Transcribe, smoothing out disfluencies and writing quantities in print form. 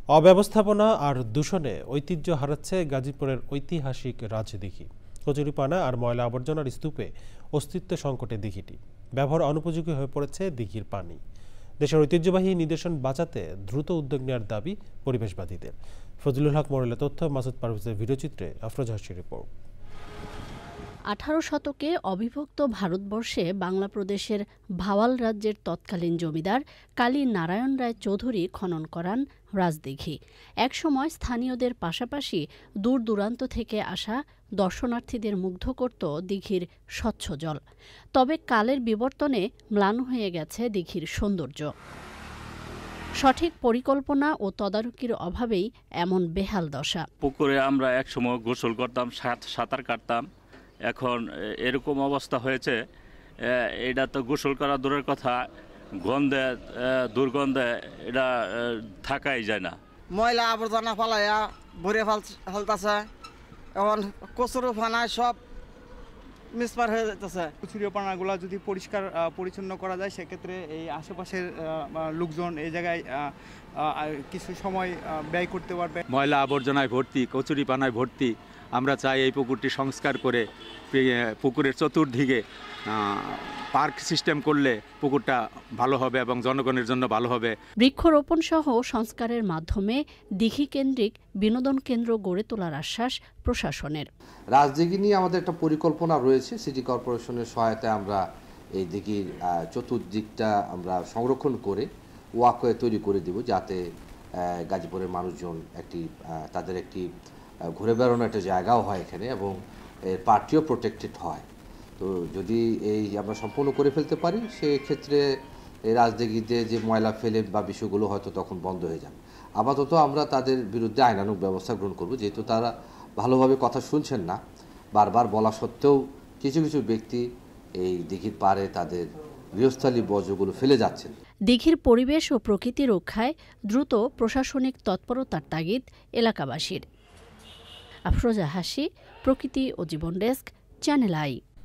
অব্যবস্থাপনা আর দূষণে ঐতিহ্য হারাচ্ছে গাজীপুরের ঐতিহাসিক রাজদিঘি। কচুরিপানা আর ময়লা আবর্জনার স্তূপে অস্তিত্ব সংকটে দিঘিটি। ব্যবহার অনুপযোগী হয়ে পড়েছে দিঘির পানি। দেশের ঐতিহ্যবাহী নিদর্শন বাঁচাতে দ্রুত উদ্যোগ নেওয়ার দাবি পরিবেশবাদীদের। ফজলুল হক মোরেলের তথ্য, মাসুদ পারভেজের ভিডিওচিত্রে আফরোজ হাসির রিপোর্ট। 18 শতকে অবিভক্ত ভারতবর্ষে বাংলা প্রদেশের ভাওয়াল রাজ্যের তৎকালীন জমিদার কালী নারায়ণ রায় চৌধুরী খনন করান রাজদিঘি। একসময় স্থানীয়দের পাশাপাশি দূর দূরান্ত থেকে আসা দর্শনার্থীদের মুগ্ধ করত দিঘির স্বচ্ছ জল। তবে কালের বিবর্তনে ম্লান হয়ে গেছে দিঘির সৌন্দর্য। সঠিক পরিকল্পনা ও তদারকির অভাবেই এমন বেহাল দশা। পুকুরে আমরা একসময় গোসল করতাম, সাঁতার কাটতাম। এখন এরকম অবস্থা হয়েছে, এটা তো গোসল করা দূরের কথা, গন্ধে দুর্গন্ধে এটা থাকাই যায় না। ময়লা আবর্জনা ফালাইয়া ভরে ফেলতেছে, এখন কচুরি ফানায় সব মিসমার হয়ে যেতেছে। কচুরিপানাগুলো যদি পরিষ্কার পরিচ্ছন্ন করা যায়, সেক্ষেত্রে এই আশেপাশের লোকজন এই জায়গায় কিছু সময় ব্যয় করতে পারবে। ময়লা আবর্জনায় ভর্তি, কচুরিপানায় ভর্তি। আমরা চাই এই পুকুরটি সংস্কার করে পুকুরের চতুর্দিকে পার্ক সিস্টেম করলে পুকুরটা ভালো হবে এবং জনগণের জন্য ভালো হবে। বৃক্ষরোপণ সহ সংস্কারের মাধ্যমে দিঘি কেন্দ্রিক বিনোদন কেন্দ্র গড়ে তোলার আশ্বাস প্রশাসনের। রাজদিঘি নিয়ে আমাদের একটা পরিকল্পনা রয়েছে। সিটি কর্পোরেশনের সহায়তায় আমরা এই দিঘির চতুর্দিকটা আমরা সংরক্ষণ করে ওয়াকওয়ে তৈরি করে দেব, যাতে গাজীপুরের মানুষজন তাদের একটি ঘুরে বেড়ানো একটা জায়গাও হয় এখানে, এবং এর পার্টিও প্রোটেক্টেড হয়। তো যদি আমরা সম্পূর্ণ করে ফেলতে পারি, সেক্ষেত্রে এই রাজদিঘিতে যে ময়লা ফেলে বা বিষয়গুলো হয়তো তখন বন্ধ হয়ে যাবে। আপাতত আমরা তাদের বিরুদ্ধে আইনানুগ ব্যবস্থা গ্রহণ করব, যেহেতু তারা ভালোভাবে কথা শুনছেন না। বারবার বলা সত্ত্বেও কিছু কিছু ব্যক্তি এই দিঘির পাড়ে তাদের গৃহস্থালী বর্জ্যগুলো ফেলে যাচ্ছেন। দিঘির পরিবেশ ও প্রকৃতি রক্ষায় দ্রুত প্রশাসনিক তৎপরতার তাগিদ এলাকাবাসীর। আফরোজা হাসি, প্রকৃতি ও জীবন ডেস্ক, চ্যানেল আই।